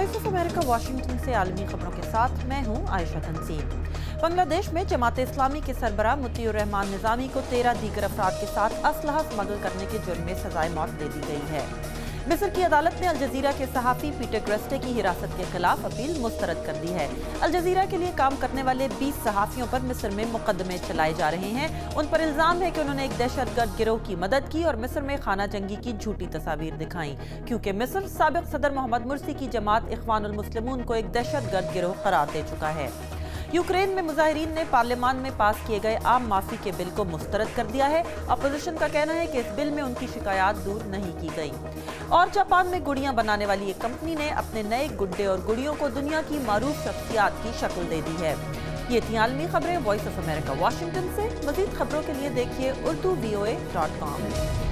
Voice of America Washington से आलमी खबरों के साथ मैं हूं आयशा तंसीम। बांग्लादेश में जमात इस्लामी के सरबराह मुतीउर रहमान निजामी को 13 दीगर अफराद के साथ असलहा स्मगल करने के जुर्म में सजाए मौत दे दी गई है। मिस्र की अदालत ने अल जजीरा के सहाफ़ी पीटर ग्रेस्टे की हिरासत के खिलाफ अपील मुस्तरद कर दी है। अल जजीरा के लिए काम करने वाले 20 सहाफ़ियों पर मिस्र में मुकदमे चलाए जा रहे हैं। उन पर इल्ज़ाम है कि उन्होंने एक दहशतगर्द गिरोह की मदद की और मिस्र में खाना जंगी की झूठी तस्वीर दिखाई, क्योंकि मिस्र साबिक़ सदर मोहम्मद मुर्सी की जमात इख्वानुल मुस्लिमून को एक दहशतगर्द गिरोह करार दे चुका है। यूक्रेन में मुजाहिरीन ने पार्लियामान में पास किए गए आम माफी के बिल को मुस्तरद कर दिया है। अपोजिशन का कहना है कि इस बिल में उनकी शिकायत दूर नहीं की गई। और जापान में गुड़ियां बनाने वाली एक कंपनी ने अपने नए गुड्डे और गुड़ियों को दुनिया की मारूफ शख्सियात की शक्ल दे दी है। ये थी आलमी खबरें वॉइस ऑफ अमेरिका वाशिंगटन से। मजीद खबरों के लिए देखिए urdu voa.com।